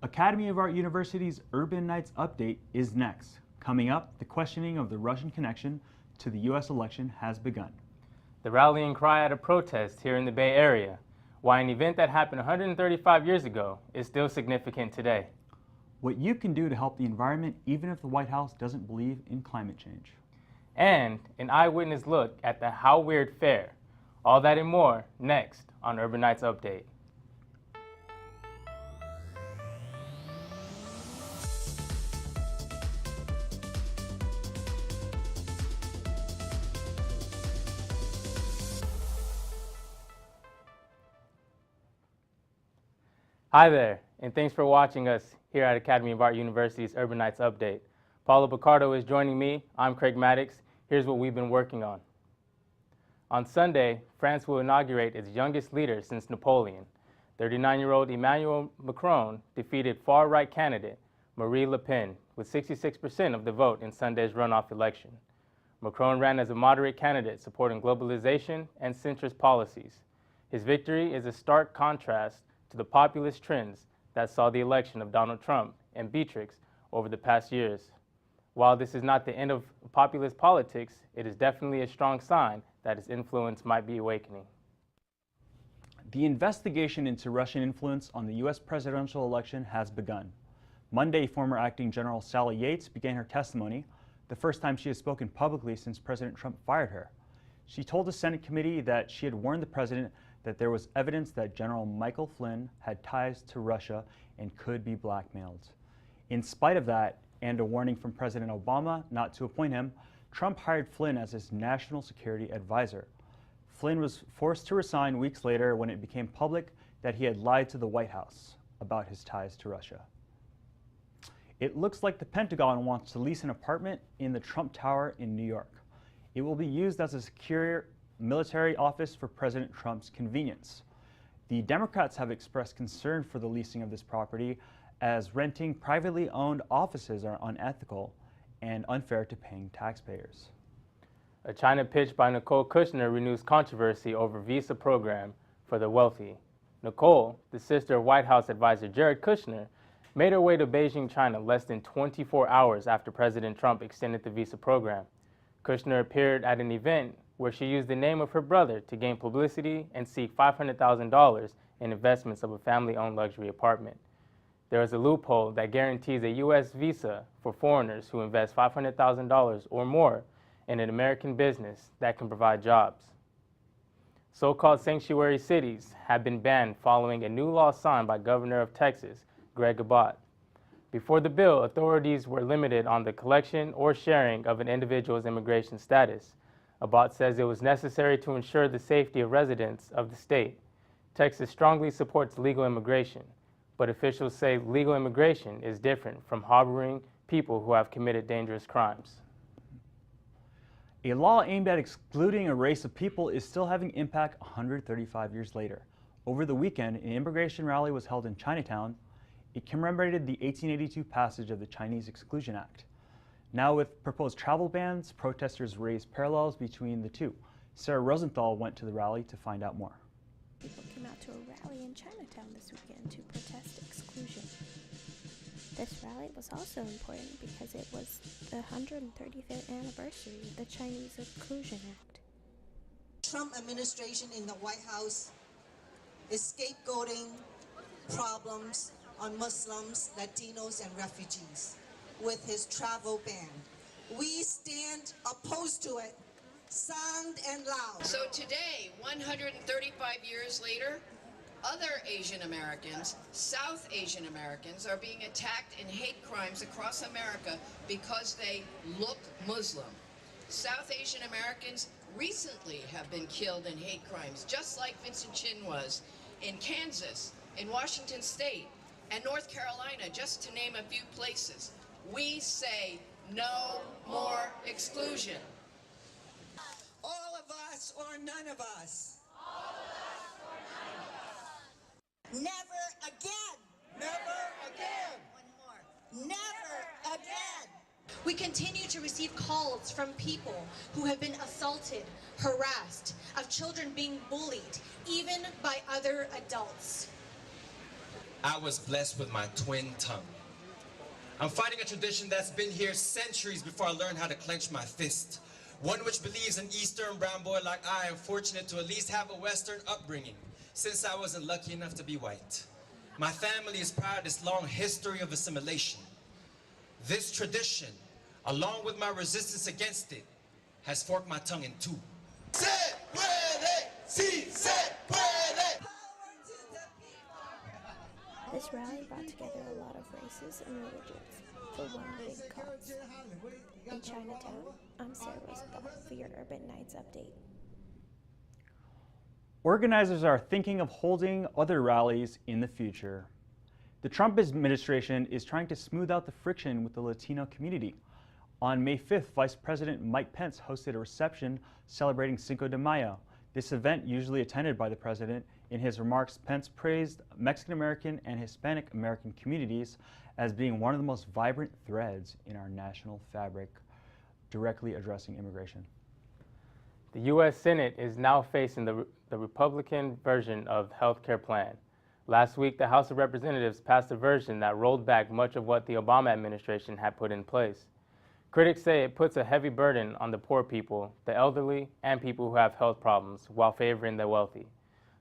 Academy of Art University's Urban Nights Update is next. Coming up, the questioning of the Russian connection to the U.S. election has begun. The rallying cry at a protest here in the Bay Area, why an event that happened 135 years ago is still significant today. What you can do to help the environment even if the White House doesn't believe in climate change. And an eyewitness look at the How Weird Fair. All that and more next on Urban Nights Update. Hi there, and thanks for watching us here at Academy of Art University's Urban Nights Update. Paulo Picardo is joining me. I'm Craig Maddox. Here's what we've been working on. On Sunday, France will inaugurate its youngest leader since Napoleon. 39-year-old Emmanuel Macron defeated far-right candidate Marine Le Pen with 66% of the vote in Sunday's runoff election. Macron ran as a moderate candidate supporting globalization and centrist policies. His victory is a stark contrast to the populist trends that saw the election of Donald Trump and Beatrix over the past years. While this is not the end of populist politics, it is definitely a strong sign that its influence might be awakening. The investigation into Russian influence on the U.S. presidential election has begun. Monday, former Acting General Sally Yates began her testimony, the first time she has spoken publicly since President Trump fired her. She told the Senate committee that she had warned the president that there was evidence that General Michael Flynn had ties to Russia and could be blackmailed. In spite of that, and a warning from President Obama not to appoint him, Trump hired Flynn as his national security advisor. Flynn was forced to resign weeks later when it became public that he had lied to the White House about his ties to Russia. It looks like the Pentagon wants to lease an apartment in the Trump Tower in New York. It will be used as a secure military office for President Trump's convenience. The Democrats have expressed concern for the leasing of this property as renting privately owned offices are unethical and unfair to paying taxpayers. A China pitch by Nicole Kushner renews controversy over visa program for the wealthy. Nicole, the sister of White House advisor Jared Kushner, made her way to Beijing, China less than 24 hours after President Trump extended the visa program. Kushner appeared at an event where she used the name of her brother to gain publicity and seek $500,000 in investments of a family-owned luxury apartment. There is a loophole that guarantees a U.S. visa for foreigners who invest $500,000 or more in an American business that can provide jobs. So-called sanctuary cities have been banned following a new law signed by Governor of Texas, Greg Abbott. Before the bill, authorities were limited on the collection or sharing of an individual's immigration status. Abbott says it was necessary to ensure the safety of residents of the state. Texas strongly supports legal immigration, but officials say legal immigration is different from harboring people who have committed dangerous crimes. A law aimed at excluding a race of people is still having impact 135 years later. Over the weekend, an immigration rally was held in Chinatown. It commemorated the 1882 passage of the Chinese Exclusion Act. Now with proposed travel bans, protesters raised parallels between the two. Sarah Rosenthal went to the rally to find out more. People came out to a rally in Chinatown this weekend to protest exclusion. This rally was also important because it was the 135th anniversary of the Chinese Exclusion Act. Trump administration in the White House is scapegoating problems on Muslims, Latinos, and refugees with his travel ban. We stand opposed to it, sound and loud. So today, 135 years later, other Asian Americans, South Asian Americans, are being attacked in hate crimes across America because they look Muslim. South Asian Americans recently have been killed in hate crimes, just like Vincent Chin was, in Kansas, in Washington State, and North Carolina, just to name a few places. We say no more exclusion. All of us or none of us. All of us or none of us. Never again. Never again. One more. Never again. We continue to receive calls from people who have been assaulted, harassed, of children being bullied, even by other adults. I was blessed with my twin tongue. I'm fighting a tradition that's been here centuries before I learned how to clench my fist. One which believes an Eastern brown boy like I am fortunate to at least have a Western upbringing, since I wasn't lucky enough to be white. My family is proud of this long history of assimilation. This tradition, along with my resistance against it, has forked my tongue in two. Se puede, si se puede. This rally brought together a lot of races and religions for one big cause. In Chinatown, I'm Sarah Rosenthal for your Urban Nights Update. Organizers are thinking of holding other rallies in the future. The Trump administration is trying to smooth out the friction with the Latino community. On May 5th, Vice President Mike Pence hosted a reception celebrating Cinco de Mayo. This event, usually attended by the president, in his remarks, Pence praised Mexican-American and Hispanic-American communities as being one of the most vibrant threads in our national fabric, directly addressing immigration. The U.S. Senate is now facing the Republican version of the health care plan. Last week, the House of Representatives passed a version that rolled back much of what the Obama administration had put in place. Critics say it puts a heavy burden on the poor people, the elderly, and people who have health problems, while favoring the wealthy.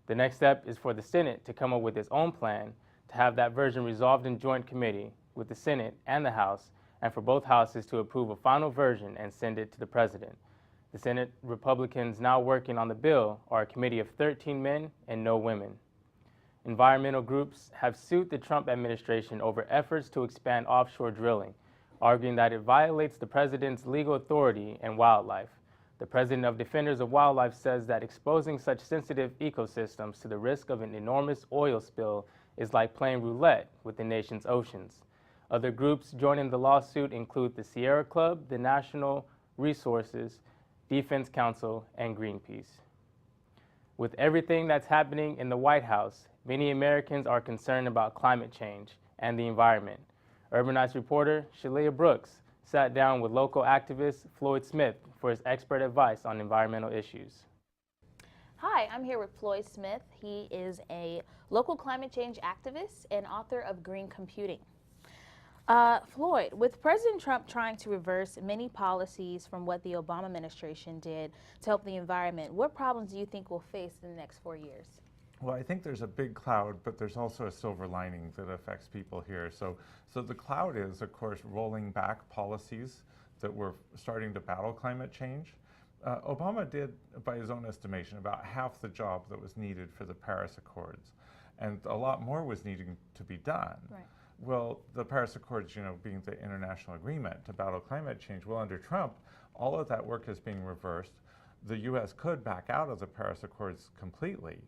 The next step is for the Senate to come up with its own plan to have that version resolved in joint committee with the Senate and the House, and for both houses to approve a final version and send it to the president. The Senate Republicans now working on the bill are a committee of 13 men and no women. Environmental groups have sued the Trump administration over efforts to expand offshore drilling, arguing that it violates the president's legal authority in wildlife. The president of Defenders of Wildlife says that exposing such sensitive ecosystems to the risk of an enormous oil spill is like playing roulette with the nation's oceans. Other groups joining the lawsuit include the Sierra Club, the National Resources Defense Council, and Greenpeace. With everything that's happening in the White House, many Americans are concerned about climate change and the environment. Urban Nights reporter Shalia Brooks sat down with local activist Floyd Smith for his expert advice on environmental issues. Hi, I'm here with Floyd Smith. He is a local climate change activist and author of Green Computing. Floyd, with President Trump trying to reverse many policies from what the Obama administration did to help the environment, what problems do you think we'll face in the next 4 years? Well, I think there's a big cloud, but there's also a silver lining that affects people here. So the cloud is, of course, rolling back policies that were starting to battle climate change. Obama did, by his own estimation, about half the job that was needed for the Paris Accords, and a lot more was needing to be done. Right. Well, the Paris Accords, being the international agreement to battle climate change, well, under Trump, all of that work is being reversed. The U.S. could back out of the Paris Accords completely.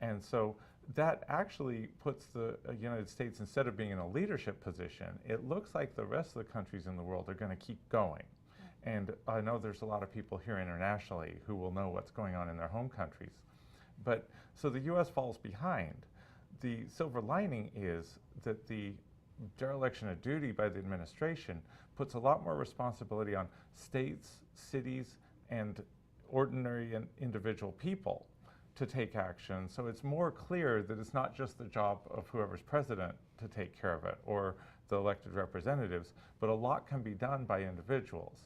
And so that actually puts the United States, instead of being in a leadership position, it looks like the rest of the countries in the world are going to keep going. And I know there's a lot of people here internationally who will know what's going on in their home countries. But so the U.S. falls behind. The silver lining is that the dereliction of duty by the administration puts a lot more responsibility on states, cities, and ordinary and individual people to take action. So it's more clear that it's not just the job of whoever's president to take care of it or the elected representatives, but a lot can be done by individuals.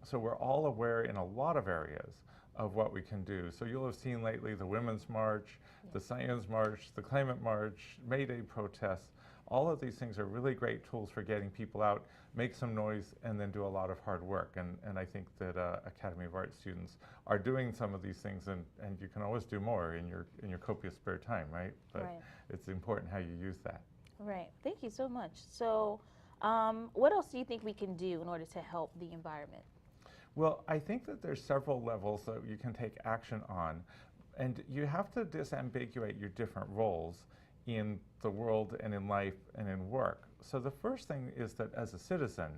So we're all aware in a lot of areas of what we can do. So you'll have seen lately the Women's March, the Science March, the Climate March, May Day protests. All of these things are really great tools for getting people out, make some noise, and then do a lot of hard work. And I think that Academy of Art students are doing some of these things, and you can always do more in your copious spare time, right? But Right. It's important how you use that. Right. Thank you so much. So what else do you think we can do in order to help the environment? Well, I think that there's several levels that you can take action on, and you have to disambiguate your different roles in the world and in life and in work. So the first thing is that as a citizen,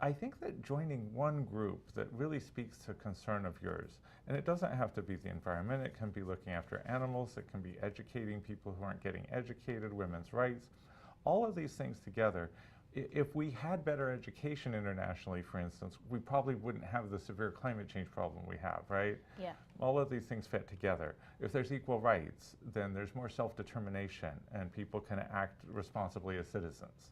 I think that joining one group that really speaks to concern of yours, and it doesn't have to be the environment, it can be looking after animals, it can be educating people who aren't getting educated, women's rights, all of these things together If we had better education internationally, for instance, we probably wouldn't have the severe climate change problem we have, right? Yeah. All of these things fit together. If there's equal rights, then there's more self-determination and people can act responsibly as citizens.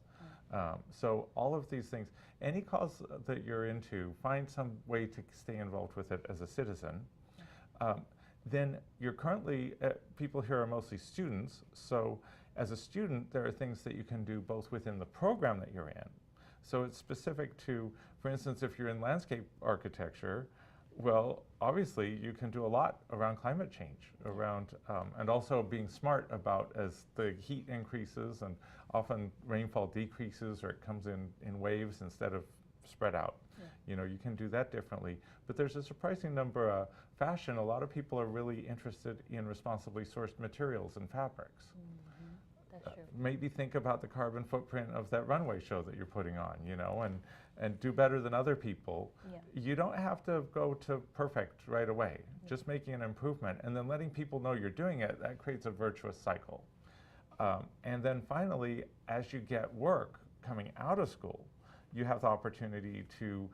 So all of these things, any cause that you're into, find some way to stay involved with it as a citizen. Then you're currently, people here are mostly students, so as a student, there are things that you can do both within the program that you're in. So it's specific to, for instance, if you're in landscape architecture, well, obviously you can do a lot around climate change, around, and also being smart about as the heat increases and often rainfall decreases or it comes in waves instead of spread out. Yeah. You know, you can do that differently. But there's a surprising number of fashion. A lot of people are really interested in responsibly sourced materials and fabrics. That's true. Maybe think about the carbon footprint of that runway show that you're putting on, you know, and do better than other people. Yeah. You don't have to go to perfect right away. Yeah. Just making an improvement and then letting people know you're doing it, that creates a virtuous cycle. And then finally, as you get work coming out of school, you have the opportunity to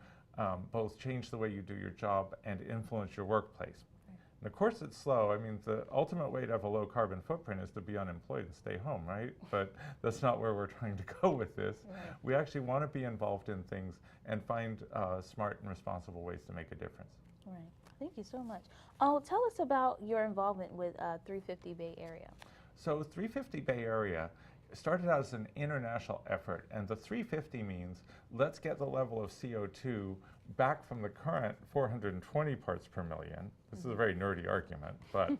both change the way you do your job and influence your workplace. And of course it's slow. I mean, the ultimate way to have a low carbon footprint is to be unemployed and stay home, right? But that's not where we're trying to go with this. Right. We actually want to be involved in things and find smart and responsible ways to make a difference. Right. Thank you so much. Oh, tell us about your involvement with 350 Bay Area. So 350 Bay Area started out as an international effort, and the 350 means let's get the level of CO2 back from the current 420 parts per million. This is a very nerdy argument, but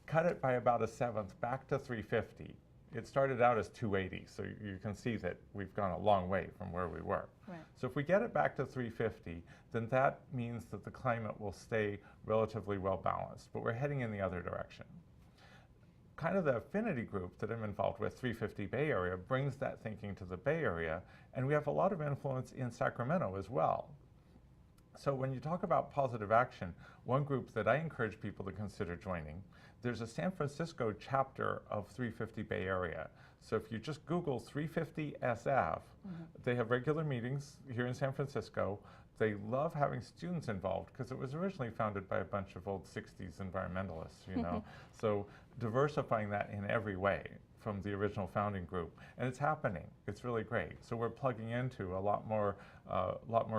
cut it by about a seventh back to 350. It started out as 280, so you can see that we've gone a long way from where we were. Right. So if we get it back to 350, then that means that the climate will stay relatively well balanced, but we're heading in the other direction. Kind of the affinity group that I'm involved with, 350 Bay Area, brings that thinking to the Bay Area, and we have a lot of influence in Sacramento as well. So when you talk about positive action, one group that I encourage people to consider joining, there's a San Francisco chapter of 350 Bay Area. So if you just Google 350 SF, they have regular meetings here in San Francisco. They love having students involved because it was originally founded by a bunch of old 60s environmentalists, you know. So diversifying that in every way from the original founding group, and it's happening. It's really great. So we're plugging into a lot more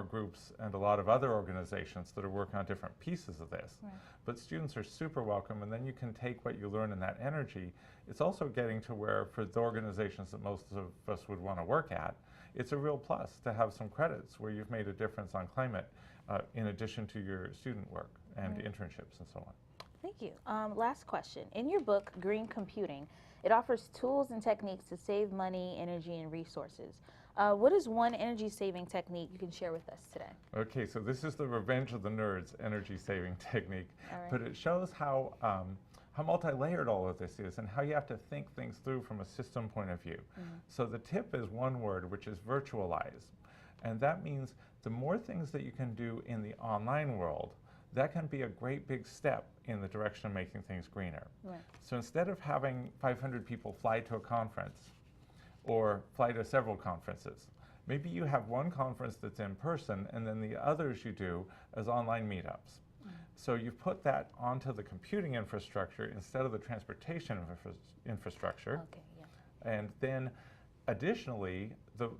groups and a lot of other organizations that are working on different pieces of this. Right. But students are super welcome, and then you can take what you learn in that energy. It's also getting to where, for the organizations that most of us would want to work at, it's a real plus to have some credits where you've made a difference on climate in addition to your student work and internships and so on. Thank you. Last question. In your book, Green Computing, it offers tools and techniques to save money, energy, and resources. What is one energy-saving technique you can share with us today? Okay, so this is the Revenge of the Nerds energy-saving technique, right. But it shows how multi-layered all of this is and how you have to think things through from a system point of view. So the tip is one word, which is virtualize. And that means the more things that you can do in the online world, that can be a great big step in the direction of making things greener. Right. So instead of having 500 people fly to a conference or fly to several conferences, maybe you have one conference that's in person and then the others you do as online meetups. So you've put that onto the computing infrastructure instead of the transportation infrastructure. Okay, yeah. And then additionally,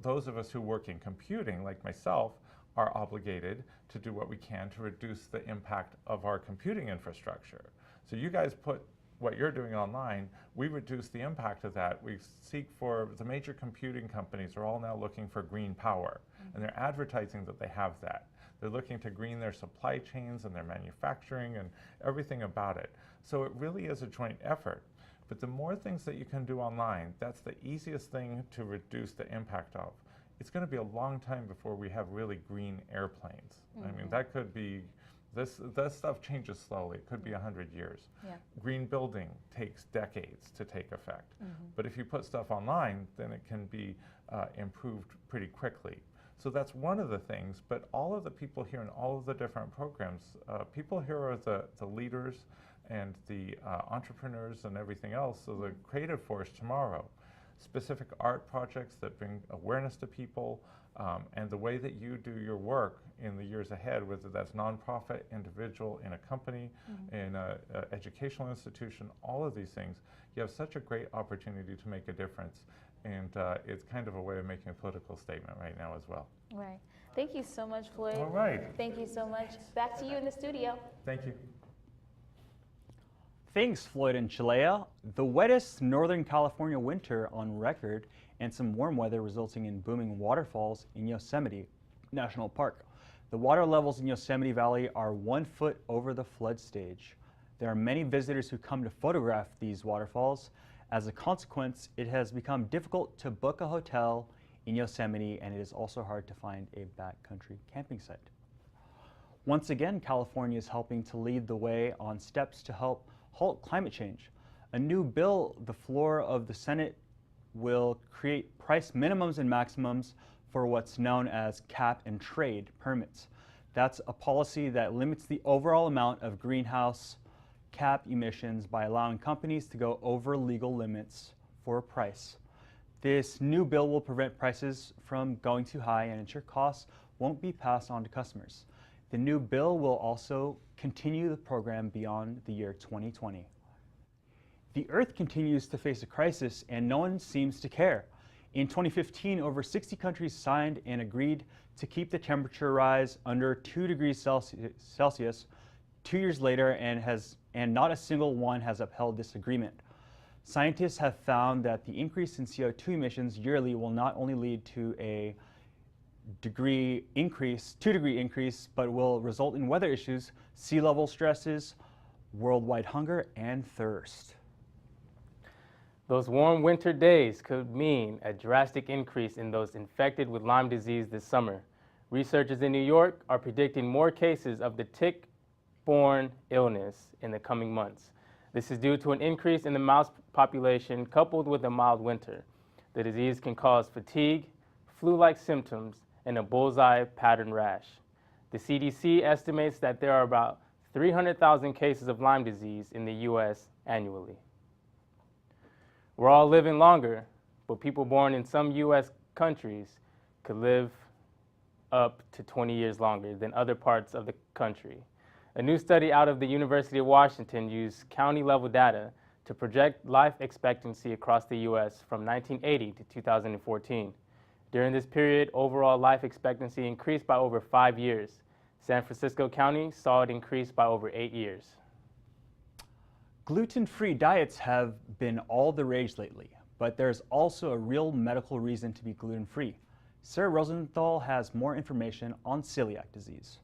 those of us who work in computing, like myself, are obligated to do what we can to reduce the impact of our computing infrastructure. So you guys put what you're doing online, we reduce the impact of that. We seek for, the major computing companies are all now looking for green power, and they're advertising that they have that. They're looking to green their supply chains and their manufacturing and everything about it. So it really is a joint effort. But the more things that you can do online, that's the easiest thing to reduce the impact of. It's going to be a long time before we have really green airplanes. I mean, that could be, this stuff changes slowly. It could be 100 years. Yeah. Green building takes decades to take effect. But if you put stuff online, then it can be improved pretty quickly. So that's one of the things, but all of the people here in all of the different programs, people here are the leaders and the entrepreneurs and everything else, so the creative force tomorrow. specific art projects that bring awareness to people, and the way that you do your work in the years ahead, whether that's nonprofit, individual, in a company, in an educational institution, all of these things, you have such a great opportunity to make a difference. And it's kind of a way of making a political statement right now as well. Right. Thank you so much, Floyd. All right. Thank you so much. Back to you in the studio. Thank you. Thanks, Floyd and Chilea. The wettest Northern California winter on record and some warm weather resulting in booming waterfalls in Yosemite National Park. The water levels in Yosemite Valley are 1 foot over the flood stage. There are many visitors who come to photograph these waterfalls. As a consequence, it has become difficult to book a hotel in Yosemite, and it is also hard to find a backcountry camping site. Once again, California is helping to lead the way on steps to help halt climate change. A new bill, the floor of the Senate, will create price minimums and maximums for what's known as cap and trade permits. That's a policy that limits the overall amount of greenhouse cap emissions by allowing companies to go over legal limits for a price. This new bill will prevent prices from going too high and ensure costs won't be passed on to customers. The new bill will also continue the program beyond the year 2020. The Earth continues to face a crisis and no one seems to care. In 2015, over 60 countries signed and agreed to keep the temperature rise under 2 degrees Celsius 2 years later, and not a single one has upheld this agreement. Scientists have found that the increase in CO2 emissions yearly will not only lead to a 2-degree increase, but will result in weather issues, sea level stresses, worldwide hunger, and thirst. Those warm winter days could mean a drastic increase in those infected with Lyme disease this summer. Researchers in New York are predicting more cases of the tick-borne illness in the coming months. This is due to an increase in the mouse population coupled with a mild winter. The disease can cause fatigue, flu-like symptoms, and a bullseye pattern rash. The CDC estimates that there are about 300,000 cases of Lyme disease in the U.S. annually. We're all living longer, but people born in some U.S. countries could live up to 20 years longer than other parts of the country. A new study out of the University of Washington used county-level data to project life expectancy across the U.S. from 1980 to 2014. During this period, overall life expectancy increased by over 5 years. San Francisco County saw it increase by over 8 years. Gluten-free diets have been all the rage lately, but there's also a real medical reason to be gluten-free. Sarah Rosenthal has more information on celiac disease.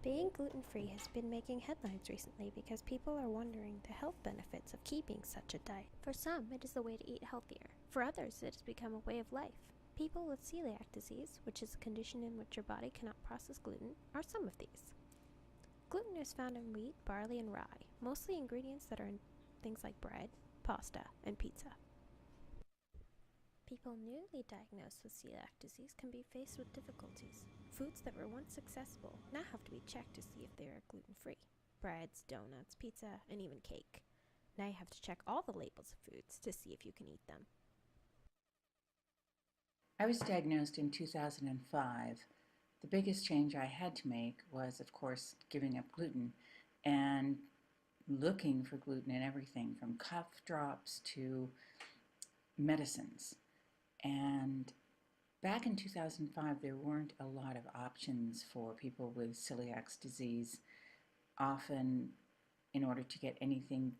Being gluten-free has been making headlines recently because people are wondering the health benefits of keeping such a diet. For some, it is the way to eat healthier. For others, it has become a way of life. People with celiac disease, which is a condition in which your body cannot process gluten, are some of these. Gluten is found in wheat, barley, and rye, mostly ingredients that are in things like bread, pasta, and pizza. People newly diagnosed with celiac disease can be faced with difficulties. Foods that were once accessible now have to be checked to see if they are gluten-free. Breads, donuts, pizza, and even cake. Now you have to check all the labels of foods to see if you can eat them. I was diagnosed in 2005. The biggest change I had to make was, of course, giving up gluten and looking for gluten in everything from cough drops to medicines. And back in 2005, there weren't a lot of options for people with celiac disease. Often, in order to get anything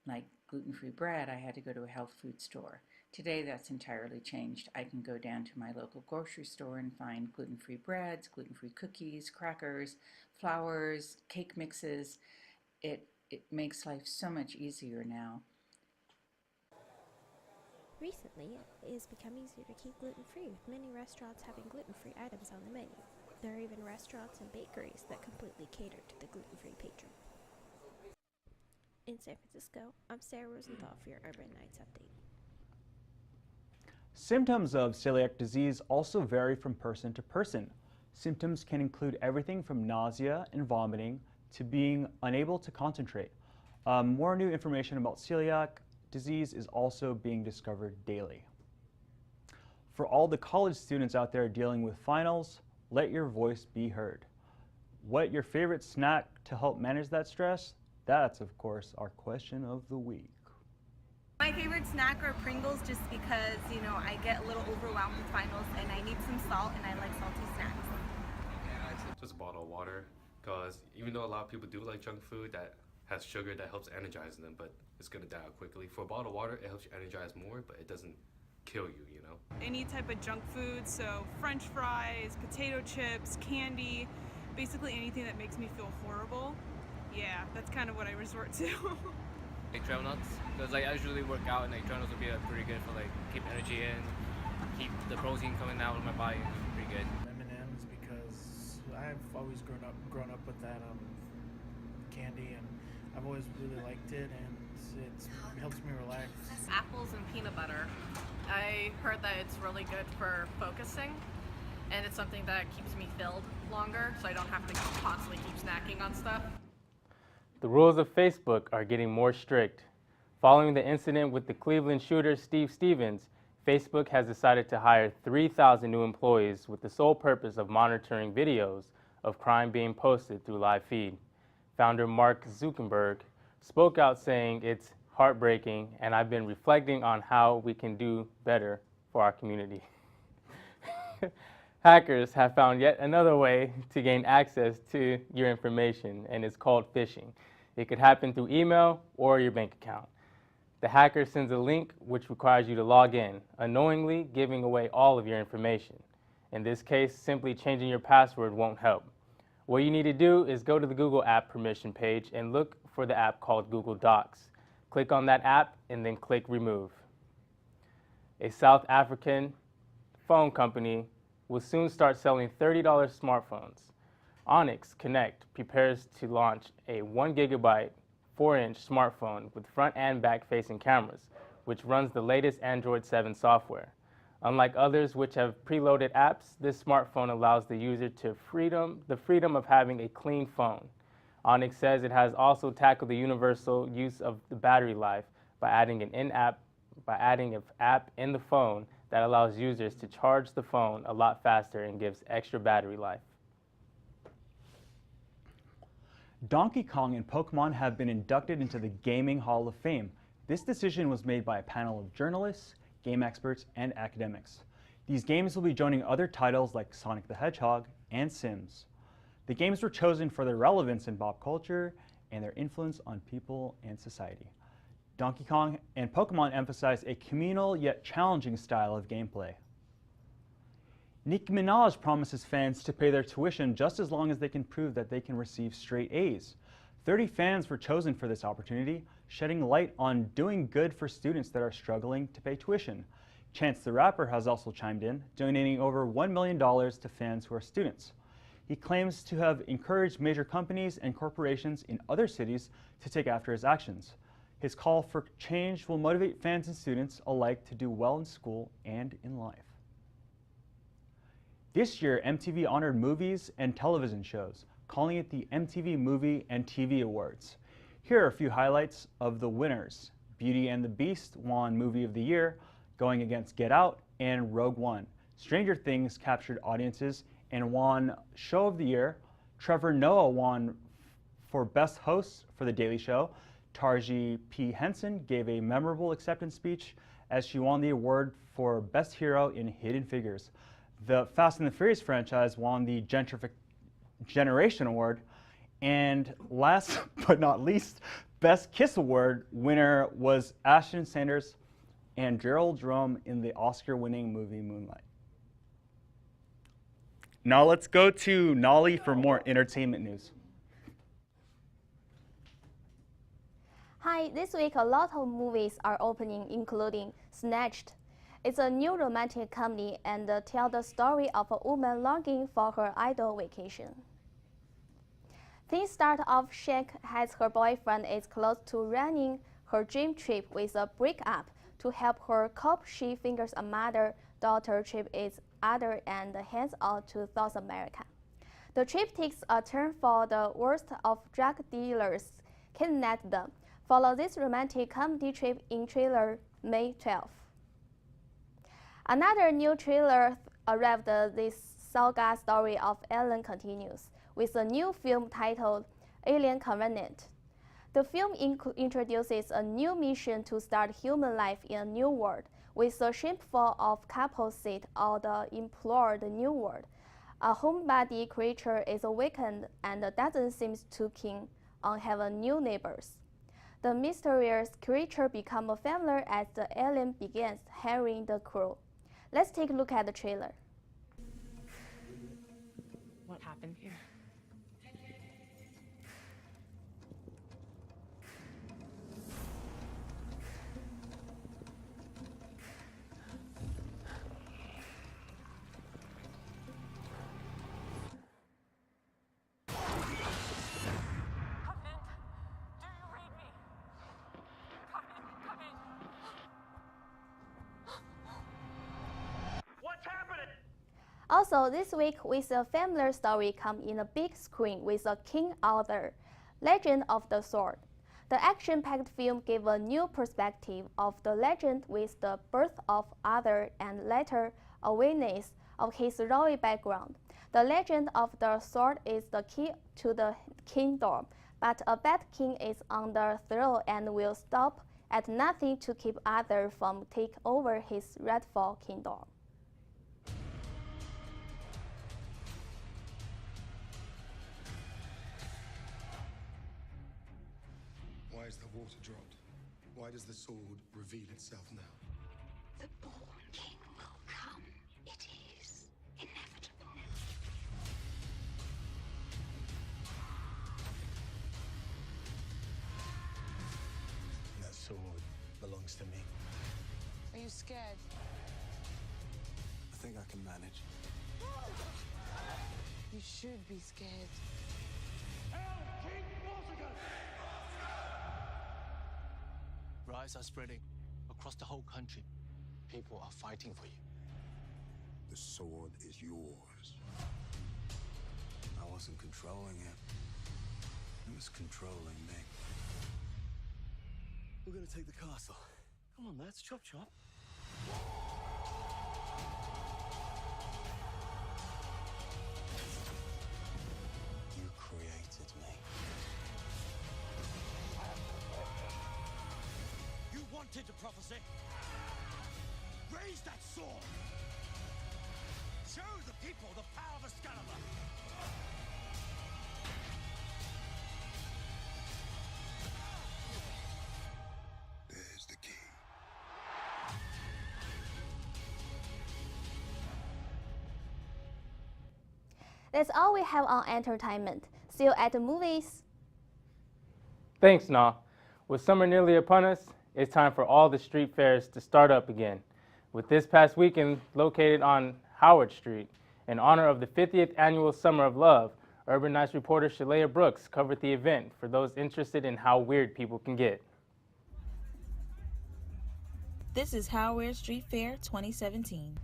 like gluten-free bread, I had to go to a health food store. Today, that's entirely changed. I can go down to my local grocery store and find gluten-free breads, gluten-free cookies, crackers, flours, cake mixes. It makes life so much easier now. Recently, it has become easier to keep gluten-free, with many restaurants having gluten-free items on the menu. There are even restaurants and bakeries that completely cater to the gluten-free patron. In San Francisco, I'm Sarah Rosenthal for your Urban Nights Update. Symptoms of celiac disease also vary from person to person. Symptoms can include everything from nausea and vomiting to being unable to concentrate. More new information about celiac disease is also being discovered daily. For all the college students out there dealing with finals, let your voice be heard. What your favorite snack to help manage that stress? That's, of course, our question of the week. My favorite snack are Pringles just because, you know, I get a little overwhelmed with finals and I need some salt and I like salty snacks. Just a bottle of water, because even though a lot of people do like junk food that has sugar that helps energize them, but it's gonna die out quickly. For a bottle of water, it helps you energize more, but it doesn't kill you, you know? Any type of junk food, so French fries, potato chips, candy, basically anything that makes me feel horrible. Yeah, that's kind of what I resort to. Like trail nuts, because like I usually work out and like trail nuts would be pretty good for like keep energy in, keep the protein coming out of my body. Pretty good. M&Ms because I've always grown up with that candy, and I've always really liked it, and it helps me relax. Apples and peanut butter. I heard that it's really good for focusing, and it's something that keeps me filled longer, so I don't have to constantly keep snacking on stuff. The rules of Facebook are getting more strict. Following the incident with the Cleveland shooter Steve Stevens, Facebook has decided to hire 3,000 new employees with the sole purpose of monitoring videos of crime being posted through live feed. Founder Mark Zuckerberg spoke out saying, "It's heartbreaking, and I've been reflecting on how we can do better for our community." Hackers have found yet another way to gain access to your information, and it's called phishing. It could happen through email or your bank account. The hacker sends a link which requires you to log in, unknowingly giving away all of your information. In this case, simply changing your password won't help. What you need to do is go to the Google app permission page and look for the app called Google Docs. Click on that app and then click remove. A South African phone company will soon start selling $30 smartphones. Onyx Connect prepares to launch a 1 gigabyte, 4-inch smartphone with front and back facing cameras, which runs the latest Android 7 software. Unlike others which have preloaded apps, this smartphone allows the user the freedom of having a clean phone. Onyx says it has also tackled the universal use of the battery life by adding an app in the phone that allows users to charge the phone a lot faster and gives extra battery life. Donkey Kong and Pokemon have been inducted into the Gaming Hall of Fame. This decision was made by a panel of journalists, game experts, and academics. These games will be joining other titles like Sonic the Hedgehog and Sims. The games were chosen for their relevance in pop culture and their influence on people and society. Donkey Kong and Pokemon emphasize a communal yet challenging style of gameplay. Nicki Minaj promises fans to pay their tuition just as long as they can prove that they can receive straight A's. 30 fans were chosen for this opportunity, shedding light on doing good for students that are struggling to pay tuition. Chance the Rapper has also chimed in, donating over $1 million to fans who are students. He claims to have encouraged major companies and corporations in other cities to take after his actions. His call for change will motivate fans and students alike to do well in school and in life. This year, MTV honored movies and television shows, calling it the MTV Movie and TV Awards. Here are a few highlights of the winners. Beauty and the Beast won Movie of the Year, going against Get Out and Rogue One. Stranger Things captured audiences and won Show of the Year. Trevor Noah won for Best Host for The Daily Show. Tarji P. Henson gave a memorable acceptance speech as she won the award for Best Hero in Hidden Figures. The Fast and the Furious franchise won the Generation Award. And last but not least, Best Kiss Award winner was Ashton Sanders and Gerald Jerome in the Oscar-winning movie Moonlight. Now let's go to Nolly for more entertainment news. Hi, this week a lot of movies are opening, including Snatched. It's a new romantic comedy and tells the story of a woman longing for her ideal vacation. Things start off chic as her boyfriend is close to running her dream trip with a breakup. To help her cope, she figures a mother-daughter trip is other and heads out to South America. The trip takes a turn for the worst of drug dealers kidnap them. Follow this romantic comedy trip in trailer May 12th. Another new trailer arrived. This saga story of Alien continues with a new film titled Alien Covenant. The film introduces a new mission to start human life in a new world. With a ship full of couples set out to explore the new world, a homebody creature is awakened and doesn't seem too keen on having new neighbors. The mysterious creature becomes familiar as the alien begins harrying the crew. Let's take a look at the trailer. What happened here? Also, this week, with a familiar story come in a big screen with a King Arthur, Legend of the Sword. The action-packed film gave a new perspective of the legend with the birth of Arthur and later awareness of his royal background. The legend of the sword is the key to the kingdom, but a bad king is on the throne and will stop at nothing to keep Arthur from taking over his rightful kingdom. Why is the water dropped? Why does the sword reveal itself now? The born king will come. It is inevitable. That sword belongs to me. Are you scared? I think I can manage. You should be scared. Riots are spreading across the whole country. People are fighting for you. The sword is yours. I wasn't controlling it. It was controlling me. We're gonna take the castle. Come on, lads, chop chop. You created me. You wanted the prophecy. Raise that sword. Show the people the power of Excalibur. There's the key. That's all we have on entertainment. See you at the movies. Thanks, Na. With summer nearly upon us, it's time for all the street fairs to start up again. With this past weekend located on Howard Street, in honor of the 50th annual Summer of Love, Urban Nights reporter Shalea Brooks covered the event for those interested in how weird people can get. This is Howard Street Fair 2017.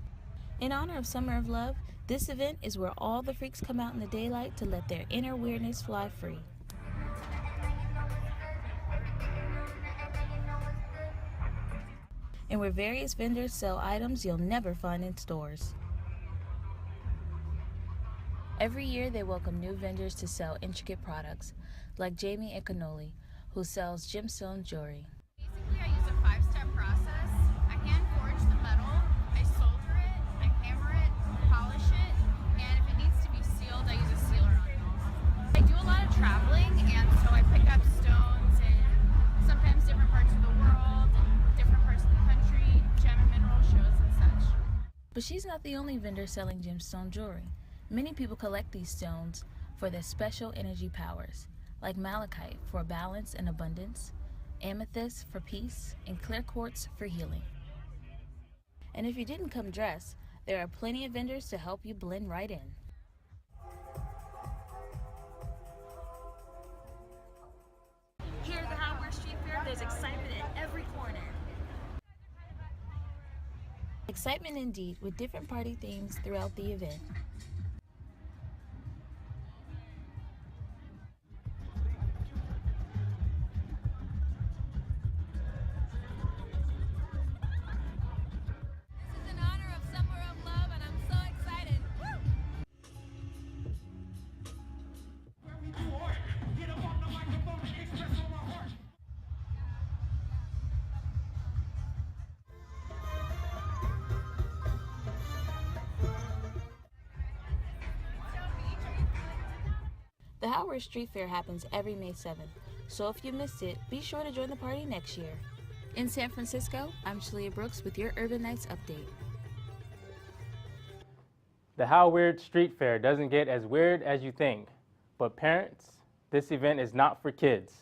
In honor of Summer of Love, this event is where all the freaks come out in the daylight to let their inner weirdness fly free. And where various vendors sell items you'll never find in stores. Every year they welcome new vendors to sell intricate products, like Jamie Econoli, who sells gemstone jewelry. Basically, I use a 5-step process. I hand forge the metal, I solder it, I hammer it, polish it, and if it needs to be sealed, I use a sealer on it. I do a lot of traveling, and so I pick up stones in sometimes different parts of the world, different parts of the country, gem and mineral shows and such. But she's not the only vendor selling gemstone jewelry. Many people collect these stones for their special energy powers, like malachite for balance and abundance, amethyst for peace, and clear quartz for healing. And if you didn't come dressed, there are plenty of vendors to help you blend right in. Here at the Howard Street Fair, there's excitement at every corner. Excitement indeed, with different party themes throughout the event. In honor of The Howard Street Fair happens every May 7th, so if you missed it, be sure to join the party next year. In San Francisco, I'm Shalia Brooks with your Urban Nights update. The Howard Street Fair doesn't get as weird as you think, but parents, this event is not for kids.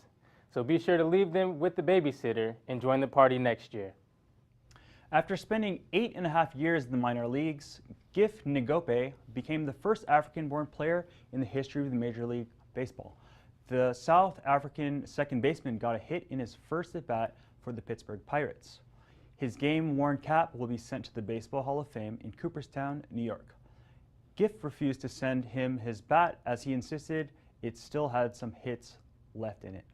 So be sure to leave them with the babysitter and join the party next year. After spending 8.5 years in the minor leagues, Gift Ngope became the first African-born player in the history of the Major League Baseball. The South African second baseman got a hit in his first at-bat for the Pittsburgh Pirates. His game-worn cap will be sent to the Baseball Hall of Fame in Cooperstown, New York. Gift refused to send him his bat as he insisted it still had some hits left in it.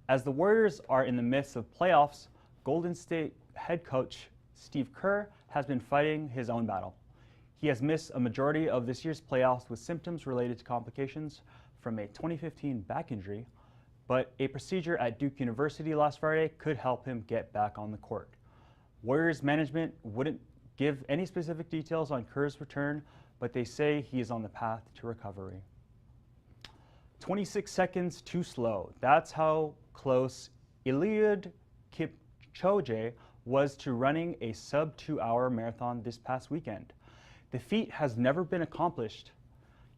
As the Warriors are in the midst of playoffs, Golden State head coach Steve Kerr has been fighting his own battle. He has missed a majority of this year's playoffs with symptoms related to complications from a 2015 back injury, but a procedure at Duke University last Friday could help him get back on the court. Warriors management wouldn't give any specific details on Kerr's return, but they say he is on the path to recovery. 26 seconds too slow. That's how close Eliud Kipchoge was to running a sub 2-hour marathon this past weekend. The feat has never been accomplished.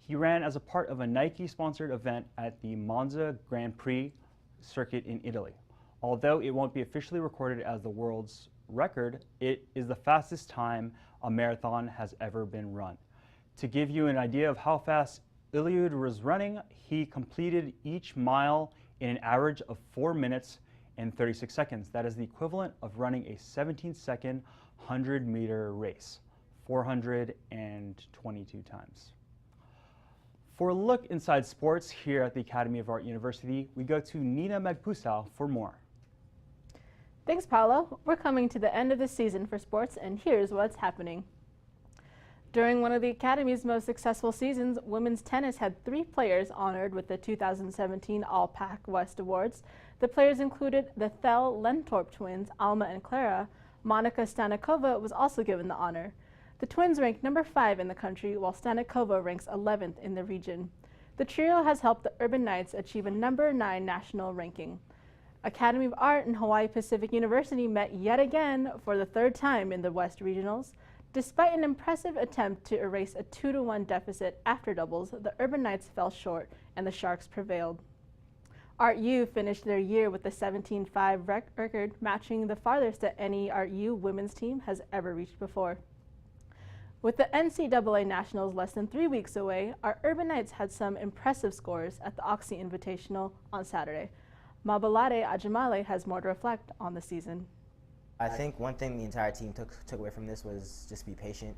He ran as a part of a Nike-sponsored event at the Monza Grand Prix circuit in Italy. Although it won't be officially recorded as the world's record, it is the fastest time a marathon has ever been run. To give you an idea of how fast Eliud was running, he completed each mile in an average of 4 minutes and 36 seconds. That is the equivalent of running a 17-second 100-meter race, 422 times. For a look inside sports here at the Academy of Art University, we go to Nina Magpusau for more. Thanks, Paolo. We're coming to the end of the season for sports, and here's what's happening. During one of the Academy's most successful seasons, women's tennis had 3 players honored with the 2017 All-Pac West Awards. The players included the Thel Lentorp twins, Alma and Clara. Monika Stanikova was also given the honor. The twins ranked number 5 in the country, while Stanikova ranks 11th in the region. The trio has helped the Urban Knights achieve a number 9 national ranking. Academy of Art and Hawaii Pacific University met yet again for the 3rd time in the West Regionals. Despite an impressive attempt to erase a 2-1 deficit after doubles, the Urban Knights fell short and the Sharks prevailed. Art U finished their year with a 17-5 record, matching the farthest that any Art U women's team has ever reached before. With the NCAA Nationals less than 3 weeks away, our Urban Knights had some impressive scores at the Oxy Invitational on Saturday. Mabalade Ajamale has more to reflect on the season. I think one thing the entire team took away from this was just be patient.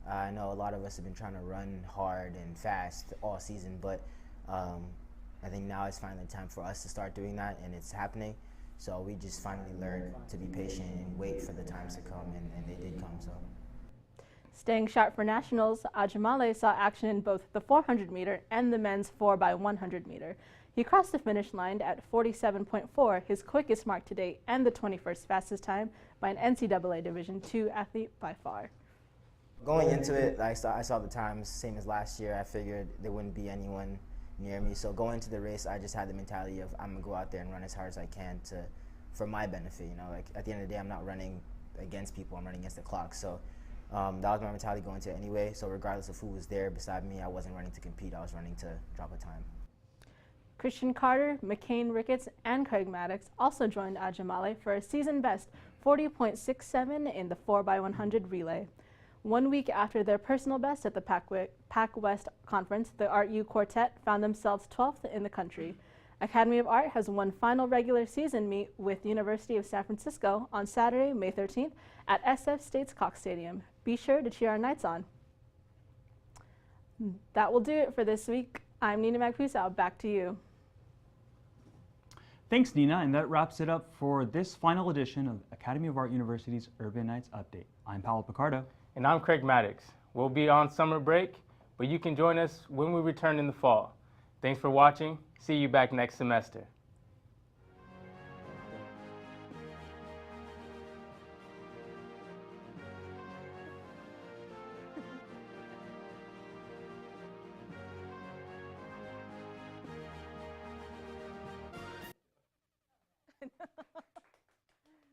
I know a lot of us have been trying to run hard and fast all season, but I think now it's finally time for us to start doing that, and it's happening. So we just finally learned to be patient and wait for the times to come, and they did come. So. Staying sharp for nationals, Ajamale saw action in both the 400-meter and the men's 4x100-meter. He crossed the finish line at 47.4, his quickest mark to date and the 21st fastest time by an NCAA Division II athlete by far. Going into it, I saw the times, same as last year. I figured there wouldn't be anyone near me. So going into the race, I just had the mentality of I'm going to go out there and run as hard as I can for my benefit. You know, like at the end of the day, I'm not running against people, I'm running against the clock. So that was my mentality going into it anyway. So regardless of who was there beside me, I wasn't running to compete, I was running to drop a time. Christian Carter, McCain Ricketts, and Craig Maddox also joined Ajamale for a season-best 40.67 in the 4x100 relay. 1 week after their personal best at the Pac West Conference, the Art U quartet found themselves 12th in the country. Academy of Art has one final regular season meet with University of San Francisco on Saturday, May 13th at SF State's Cox Stadium. Be sure to cheer our Knights on. That will do it for this week. I'm Nina Magpusau. Back to you. Thanks, Nina, and that wraps it up for this final edition of Academy of Art University's Urban Knights Update. I'm Paolo Picardo. And I'm Craig Maddox. We'll be on summer break, but you can join us when we return in the fall. Thanks for watching. See you back next semester.